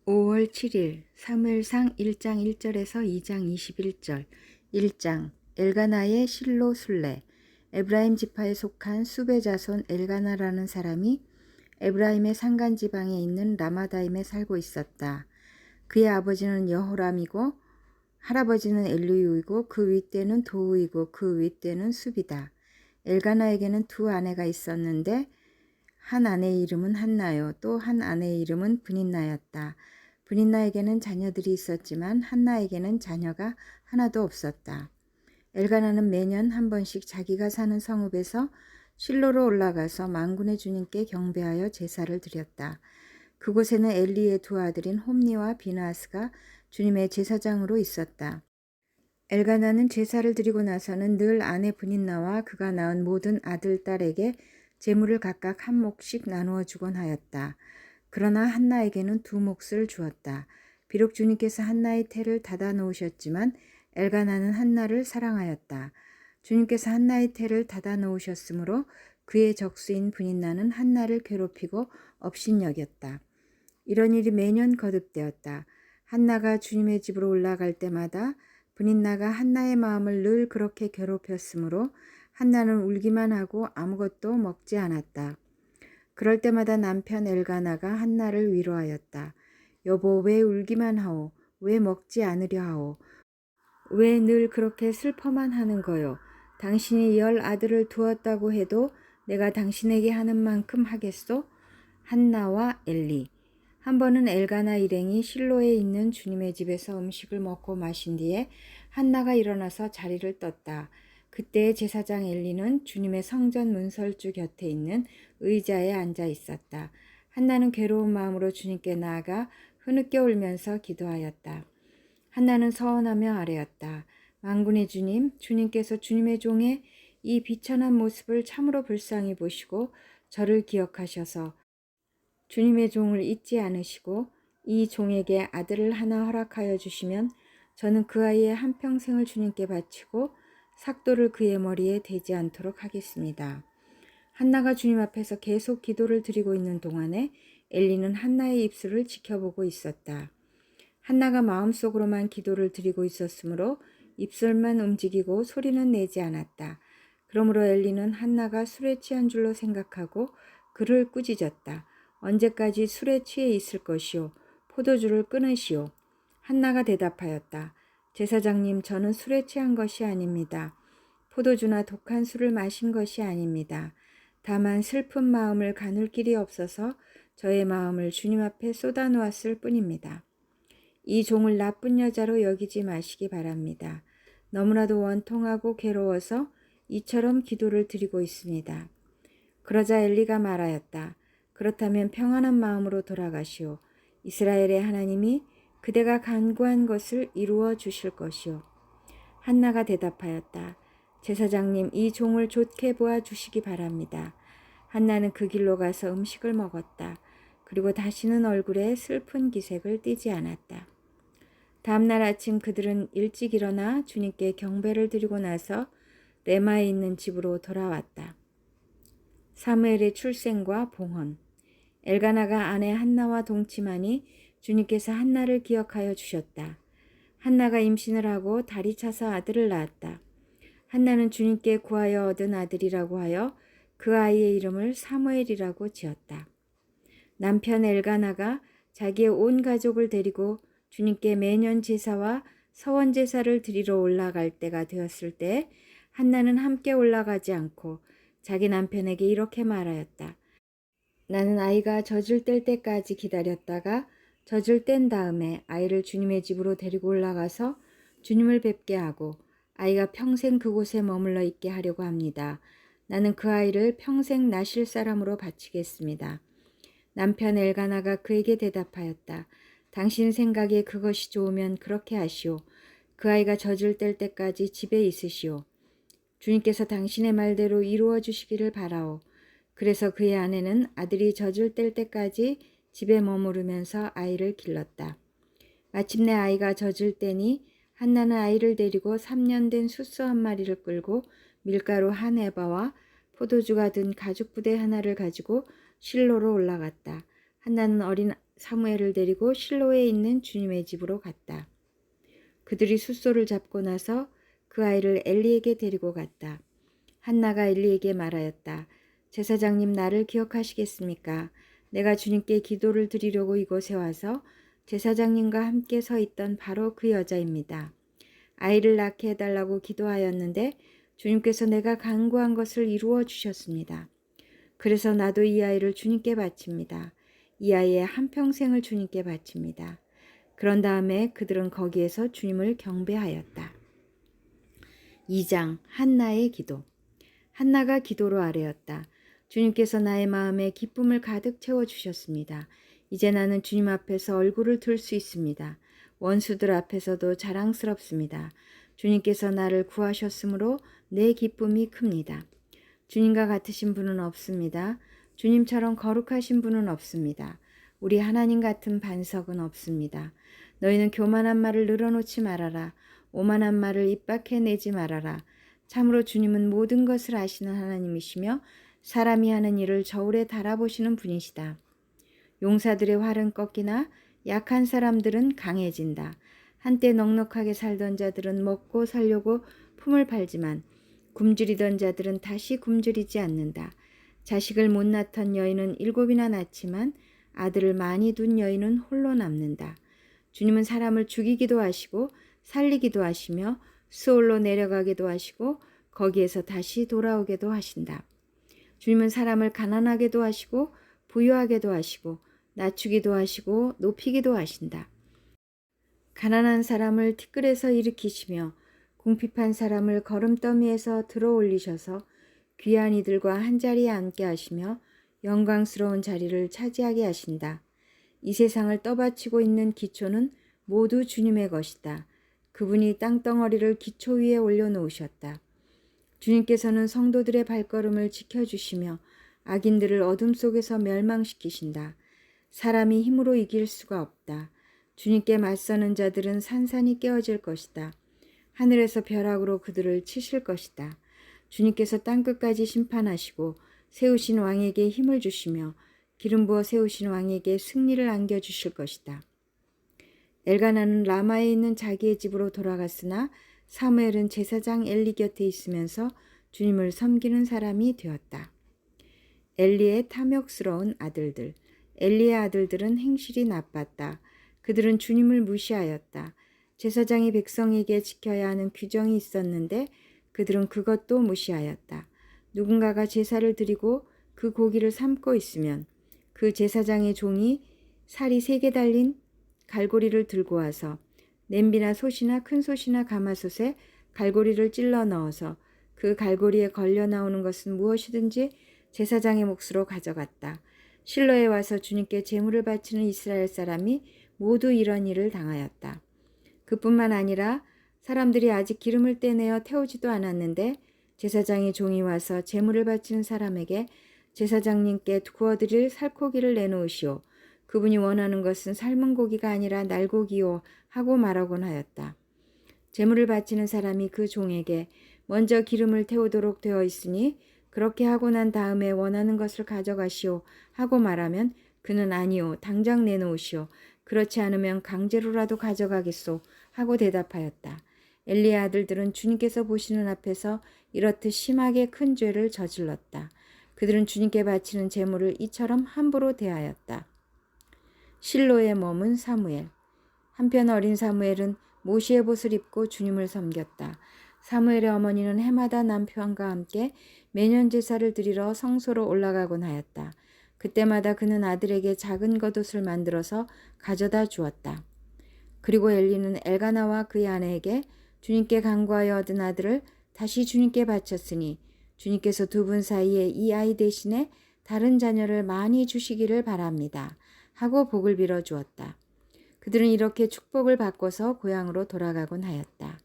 5월 7일 사무엘상 1장 1절에서 2장 21절 1장 엘가나의 실로 순례. 에브라임 지파에 속한 수베 자손 엘가나라는 사람이 에브라임의 산간 지방에 있는 라마다임에 살고 있었다. 그의 아버지는 여호람이고 할아버지는 엘리우이고 그 윗대는 도우이고 그 윗대는 수비다. 엘가나에게는 두 아내가 있었는데 한 아내의 이름은 한나요. 또 한 아내의 이름은 브닌나였다. 브닌나에게는 자녀들이 있었지만 한나에게는 자녀가 하나도 없었다. 엘가나는 매년 한 번씩 자기가 사는 성읍에서 실로로 올라가서 만군의 주님께 경배하여 제사를 드렸다. 그곳에는 엘리의 두 아들인 홈니와 비나스가 주님의 제사장으로 있었다. 엘가나는 제사를 드리고 나서는 늘 아내 브닌나와 그가 낳은 모든 아들, 딸에게 재물을 각각 한 몫씩 나누어 주곤 하였다. 그러나 한나에게는 두 몫을 주었다. 비록 주님께서 한나의 태를 닫아 놓으셨지만 엘가나는 한나를 사랑하였다. 주님께서 한나의 태를 닫아 놓으셨으므로 그의 적수인 브닌나는 한나를 괴롭히고 업신여겼다. 이런 일이 매년 거듭되었다. 한나가 주님의 집으로 올라갈 때마다 브닌나가 한나의 마음을 늘 그렇게 괴롭혔으므로 한나는 울기만 하고 아무것도 먹지 않았다. 그럴 때마다 남편 엘가나가 한나를 위로하였다. 여보, 왜 울기만 하오? 왜 먹지 않으려 하오? 왜 늘 그렇게 슬퍼만 하는 거요? 당신이 10 아들을 두었다고 해도 내가 당신에게 하는 만큼 하겠소? 한나와 엘리. 한 번은 엘가나 일행이 실로에 있는 주님의 집에서 음식을 먹고 마신 뒤에 한나가 일어나서 자리를 떴다. 그때 제사장 엘리는 주님의 성전 문설주 곁에 있는 의자에 앉아 있었다. 한나는 괴로운 마음으로 주님께 나아가 흐느껴 울면서 기도하였다. 한나는 서원하며 아뢰었다. 만군의 주님, 주님께서 주님의 종의 이 비천한 모습을 참으로 불쌍히 보시고 저를 기억하셔서 주님의 종을 잊지 않으시고 이 종에게 아들을 하나 허락하여 주시면 저는 그 아이의 한평생을 주님께 바치고 삭도를 그의 머리에 대지 않도록 하겠습니다. 한나가 주님 앞에서 계속 기도를 드리고 있는 동안에 엘리는 한나의 입술을 지켜보고 있었다. 한나가 마음속으로만 기도를 드리고 있었으므로 입술만 움직이고 소리는 내지 않았다. 그러므로 엘리는 한나가 술에 취한 줄로 생각하고 그를 꾸짖었다. 언제까지 술에 취해 있을 것이오? 포도주를 끊으시오. 한나가 대답하였다. 제사장님, 저는 술에 취한 것이 아닙니다. 포도주나 독한 술을 마신 것이 아닙니다. 다만 슬픈 마음을 가눌 길이 없어서 저의 마음을 주님 앞에 쏟아놓았을 뿐입니다. 이 종을 나쁜 여자로 여기지 마시기 바랍니다. 너무나도 원통하고 괴로워서 이처럼 기도를 드리고 있습니다. 그러자 엘리가 말하였다. 그렇다면 평안한 마음으로 돌아가시오. 이스라엘의 하나님이 그대가 간구한 것을 이루어 주실 것이오. 한나가 대답하였다. 제사장님, 이 종을 좋게 보아 주시기 바랍니다. 한나는 그 길로 가서 음식을 먹었다. 그리고 다시는 얼굴에 슬픈 기색을 띠지 않았다. 다음날 아침 그들은 일찍 일어나 주님께 경배를 드리고 나서 레마에 있는 집으로 돌아왔다. 사무엘의 출생과 봉헌. 엘가나가 아내 한나와 동침하니 주님께서 한나를 기억하여 주셨다. 한나가 임신을 하고 달이 차서 아들을 낳았다. 한나는 주님께 구하여 얻은 아들이라고 하여 그 아이의 이름을 사무엘이라고 지었다. 남편 엘가나가 자기의 온 가족을 데리고 주님께 매년 제사와 서원 제사를 드리러 올라갈 때가 되었을 때 한나는 함께 올라가지 않고 자기 남편에게 이렇게 말하였다. 나는 아이가 젖을 뗄 때까지 기다렸다가 젖을 뗀 다음에 아이를 주님의 집으로 데리고 올라가서 주님을 뵙게 하고 아이가 평생 그곳에 머물러 있게 하려고 합니다. 나는 그 아이를 평생 나실 사람으로 바치겠습니다. 남편 엘가나가 그에게 대답하였다. 당신 생각에 그것이 좋으면 그렇게 하시오. 그 아이가 젖을 뗄 때까지 집에 있으시오. 주님께서 당신의 말대로 이루어 주시기를 바라오. 그래서 그의 아내는 아들이 젖을 뗄 때까지 집에 머무르면서 아이를 길렀다. 마침내 아이가 젖을 떼니 한나는 아이를 데리고 3년 된 숫소 한 마리를 끌고 밀가루 한 에바와 포도주가 든 가죽 부대 하나를 가지고 실로로 올라갔다. 한나는 어린 사무엘을 데리고 실로에 있는 주님의 집으로 갔다. 그들이 숫소를 잡고 나서 그 아이를 엘리에게 데리고 갔다. 한나가 엘리에게 말하였다. 제사장님, 나를 기억하시겠습니까? 내가 주님께 기도를 드리려고 이곳에 와서 제사장님과 함께 서 있던 바로 그 여자입니다. 아이를 낳게 해달라고 기도하였는데 주님께서 내가 간구한 것을 이루어 주셨습니다. 그래서 나도 이 아이를 주님께 바칩니다. 이 아이의 한평생을 주님께 바칩니다. 그런 다음에 그들은 거기에서 주님을 경배하였다. 2장 한나의 기도. 한나가 기도로 아뢰었다. 주님께서 나의 마음에 기쁨을 가득 채워주셨습니다. 이제 나는 주님 앞에서 얼굴을 들 수 있습니다. 원수들 앞에서도 자랑스럽습니다. 주님께서 나를 구하셨으므로 내 기쁨이 큽니다. 주님과 같으신 분은 없습니다. 주님처럼 거룩하신 분은 없습니다. 우리 하나님 같은 반석은 없습니다. 너희는 교만한 말을 늘어놓지 말아라. 오만한 말을 입 밖에 내지 말아라. 참으로 주님은 모든 것을 아시는 하나님이시며 사람이 하는 일을 저울에 달아보시는 분이시다. 용사들의 활은 꺾이나 약한 사람들은 강해진다. 한때 넉넉하게 살던 자들은 먹고 살려고 품을 팔지만 굶주리던 자들은 다시 굶주리지 않는다. 자식을 못 낳던 여인은 7이나 낳지만 아들을 많이 둔 여인은 홀로 남는다. 주님은 사람을 죽이기도 하시고 살리기도 하시며 수올로 내려가기도 하시고 거기에서 다시 돌아오게도 하신다. 주님은 사람을 가난하게도 하시고 부유하게도 하시고 낮추기도 하시고 높이기도 하신다. 가난한 사람을 티끌에서 일으키시며 궁핍한 사람을 거름더미에서 들어 올리셔서 귀한 이들과 한자리에 앉게 하시며 영광스러운 자리를 차지하게 하신다. 이 세상을 떠받치고 있는 기초는 모두 주님의 것이다. 그분이 땅덩어리를 기초 위에 올려놓으셨다. 주님께서는 성도들의 발걸음을 지켜주시며 악인들을 어둠 속에서 멸망시키신다. 사람이 힘으로 이길 수가 없다. 주님께 맞서는 자들은 산산이 깨어질 것이다. 하늘에서 벼락으로 그들을 치실 것이다. 주님께서 땅끝까지 심판하시고 세우신 왕에게 힘을 주시며 기름 부어 세우신 왕에게 승리를 안겨주실 것이다. 엘가나는 라마에 있는 자기의 집으로 돌아갔으나 사무엘은 제사장 엘리 곁에 있으면서 주님을 섬기는 사람이 되었다. 엘리의 탐욕스러운 아들들. 엘리의 아들들은 행실이 나빴다. 그들은 주님을 무시하였다. 제사장이 백성에게 지켜야 하는 규정이 있었는데 그들은 그것도 무시하였다. 누군가가 제사를 드리고 그 고기를 삶고 있으면 그 제사장의 종이 살이 3개 달린 갈고리를 들고 와서 냄비나 솥이나 큰 솥이나 가마솥에 갈고리를 찔러 넣어서 그 갈고리에 걸려 나오는 것은 무엇이든지 제사장의 몫으로 가져갔다. 실로에 와서 주님께 제물을 바치는 이스라엘 사람이 모두 이런 일을 당하였다. 그뿐만 아니라 사람들이 아직 기름을 떼내어 태우지도 않았는데 제사장의 종이 와서 제물을 바치는 사람에게 제사장님께 구워드릴 살코기를 내놓으시오. 그분이 원하는 것은 삶은 고기가 아니라 날고기요 하고 말하곤 하였다. 제물을 바치는 사람이 그 종에게 먼저 기름을 태우도록 되어 있으니 그렇게 하고 난 다음에 원하는 것을 가져가시오 하고 말하면 그는 아니요 당장 내놓으시오. 그렇지 않으면 강제로라도 가져가겠소 하고 대답하였다. 엘리의 아들들은 주님께서 보시는 앞에서 이렇듯 심하게 큰 죄를 저질렀다. 그들은 주님께 바치는 제물을 이처럼 함부로 대하였다. 실로에 머문 사무엘. 한편 어린 사무엘은 모시의 벗을 입고 주님을 섬겼다. 사무엘의 어머니는 해마다 남편과 함께 매년 제사를 드리러 성소로 올라가곤 하였다. 그때마다 그는 아들에게 작은 겉옷을 만들어서 가져다 주었다. 그리고 엘리는 엘가나와 그의 아내에게 주님께 간구하여 얻은 아들을 다시 주님께 바쳤으니 주님께서 두 분 사이에 이 아이 대신에 다른 자녀를 많이 주시기를 바랍니다. 하고 복을 빌어 주었다. 그들은 이렇게 축복을 받고서 고향으로 돌아가곤 하였다.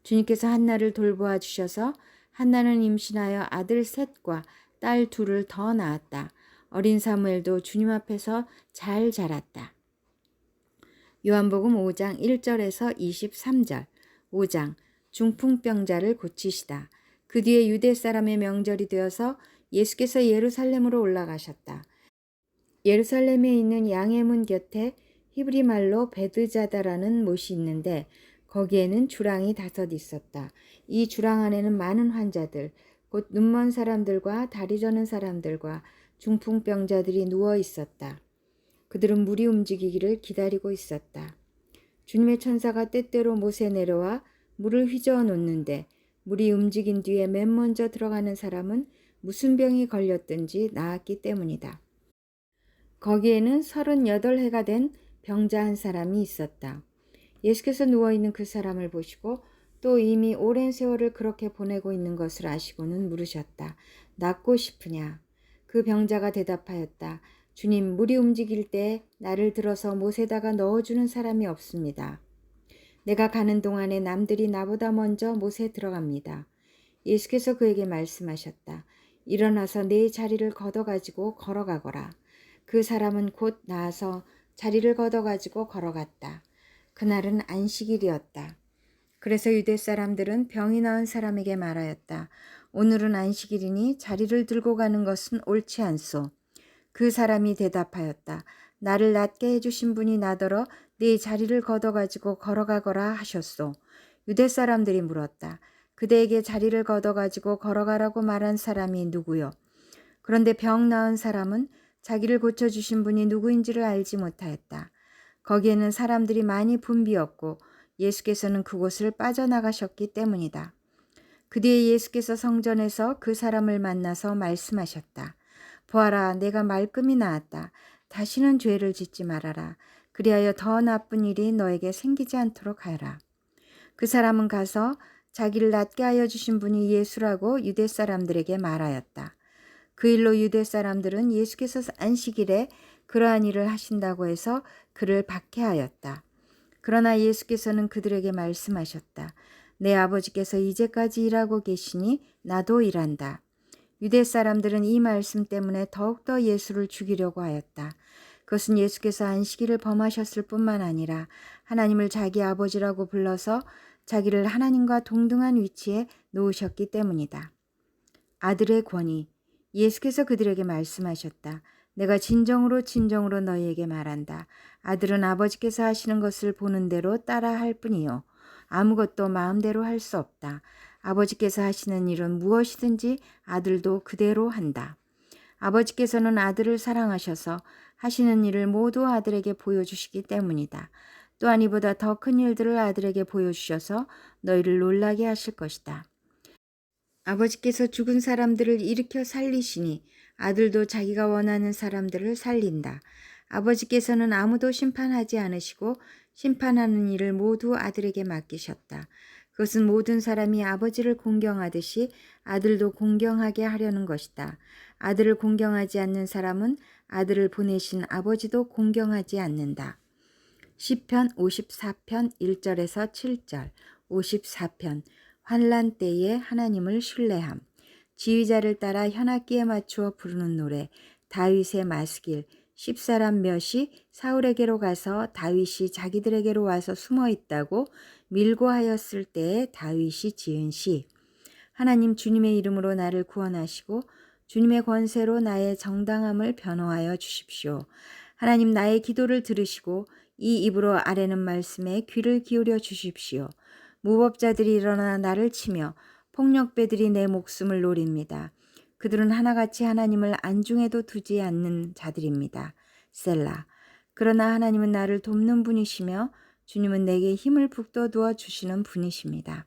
주님께서 한나를 돌보아 주셔서 한나는 임신하여 아들 셋과 딸 2을 더 낳았다. 어린 사무엘도 주님 앞에서 잘 자랐다. 요한복음 5장 1절에서 23절. 5장 중풍병자를 고치시다. 그 뒤에 유대 사람의 명절이 되어서 예수께서 예루살렘으로 올라가셨다. 예루살렘에 있는 양의 문 곁에 히브리 말로 베드자다라는 못이 있는데 거기에는 주랑이 5 있었다. 이 주랑 안에는 많은 환자들, 곧 눈먼 사람들과 다리 저는 사람들과 중풍병자들이 누워 있었다. 그들은 물이 움직이기를 기다리고 있었다. 주님의 천사가 때때로 못에 내려와 물을 휘저어 놓는데 물이 움직인 뒤에 맨 먼저 들어가는 사람은 무슨 병이 걸렸든지 나았기 때문이다. 거기에는 38해가 된 병자 한 사람이 있었다. 예수께서 누워있는 그 사람을 보시고 또 이미 오랜 세월을 그렇게 보내고 있는 것을 아시고는 물으셨다. 낫고 싶으냐? 그 병자가 대답하였다. 주님, 물이 움직일 때 나를 들어서 못에다가 넣어주는 사람이 없습니다. 내가 가는 동안에 남들이 나보다 먼저 못에 들어갑니다. 예수께서 그에게 말씀하셨다. 일어나서 내 자리를 걷어가지고 걸어가거라. 그 사람은 곧 나아서 자리를 걷어가지고 걸어갔다. 그날은 안식일이었다. 그래서 유대 사람들은 병이 나은 사람에게 말하였다. 오늘은 안식일이니 자리를 들고 가는 것은 옳지 않소. 그 사람이 대답하였다. 나를 낫게 해주신 분이 나더러 네 자리를 걷어가지고 걸어가거라 하셨소. 유대 사람들이 물었다. 그대에게 자리를 걷어가지고 걸어가라고 말한 사람이 누구요? 그런데 병 나은 사람은 자기를 고쳐주신 분이 누구인지를 알지 못하였다. 거기에는 사람들이 많이 붐비었고 예수께서는 그곳을 빠져나가셨기 때문이다. 그 뒤에 예수께서 성전에서 그 사람을 만나서 말씀하셨다. 보아라, 내가 말끔히 나았다. 다시는 죄를 짓지 말아라. 그리하여 더 나쁜 일이 너에게 생기지 않도록 하여라. 그 사람은 가서 자기를 낫게 하여 주신 분이 예수라고 유대 사람들에게 말하였다. 그 일로 유대 사람들은 예수께서 안식일에 그러한 일을 하신다고 해서 그를 박해하였다. 그러나 예수께서는 그들에게 말씀하셨다. 내 아버지께서 이제까지 일하고 계시니 나도 일한다. 유대 사람들은 이 말씀 때문에 더욱더 예수를 죽이려고 하였다. 그것은 예수께서 안식일을 범하셨을 뿐만 아니라 하나님을 자기 아버지라고 불러서 자기를 하나님과 동등한 위치에 놓으셨기 때문이다. 아들의 권위. 예수께서 그들에게 말씀하셨다. 내가 진정으로 너희에게 말한다. 아들은 아버지께서 하시는 것을 보는 대로 따라 할 뿐이요. 아무것도 마음대로 할 수 없다. 아버지께서 하시는 일은 무엇이든지 아들도 그대로 한다. 아버지께서는 아들을 사랑하셔서 하시는 일을 모두 아들에게 보여주시기 때문이다. 또한 이보다 더 큰 일들을 아들에게 보여주셔서 너희를 놀라게 하실 것이다. 아버지께서 죽은 사람들을 일으켜 살리시니 아들도 자기가 원하는 사람들을 살린다. 아버지께서는 아무도 심판하지 않으시고 심판하는 일을 모두 아들에게 맡기셨다. 그것은 모든 사람이 아버지를 공경하듯이 아들도 공경하게 하려는 것이다. 아들을 공경하지 않는 사람은 아들을 보내신 아버지도 공경하지 않는다. 시편 54편 1절에서 7절 54편 환난 때에 하나님을 신뢰함. 지휘자를 따라 현악기에 맞추어 부르는 노래. 다윗의 마스길. 10사람 몇이 사울에게로 가서 다윗이 자기들에게로 와서 숨어 있다고 밀고 하였을 때에 다윗이 지은 시. 하나님 주님의 이름으로 나를 구원하시고 주님의 권세로 나의 정당함을 변호하여 주십시오. 하나님 나의 기도를 들으시고 이 입으로 아뢰는 말씀에 귀를 기울여 주십시오. 무법자들이 일어나 나를 치며 폭력배들이 내 목숨을 노립니다. 그들은 하나같이 하나님을 안중에도 두지 않는 자들입니다. 셀라. 그러나 하나님은 나를 돕는 분이시며 주님은 내게 힘을 북돋워 주시는 분이십니다.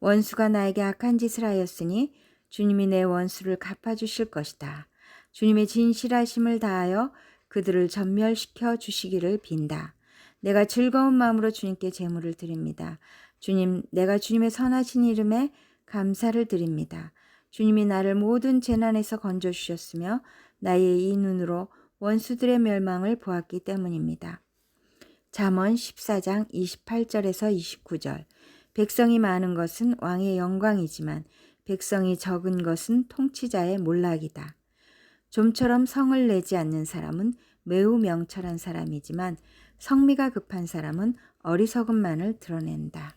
원수가 나에게 악한 짓을 하였으니 주님이 내 원수를 갚아주실 것이다. 주님의 진실하심을 다하여 그들을 전멸시켜 주시기를 빈다. 내가 즐거운 마음으로 주님께 제물을 드립니다. 주님, 내가 주님의 선하신 이름에 감사를 드립니다. 주님이 나를 모든 재난에서 건져주셨으며 나의 이 눈으로 원수들의 멸망을 보았기 때문입니다. 잠언 14장 28절에서 29절. 백성이 많은 것은 왕의 영광이지만 백성이 적은 것은 통치자의 몰락이다. 좀처럼 성을 내지 않는 사람은 매우 명철한 사람이지만 성미가 급한 사람은 어리석음만을 드러낸다.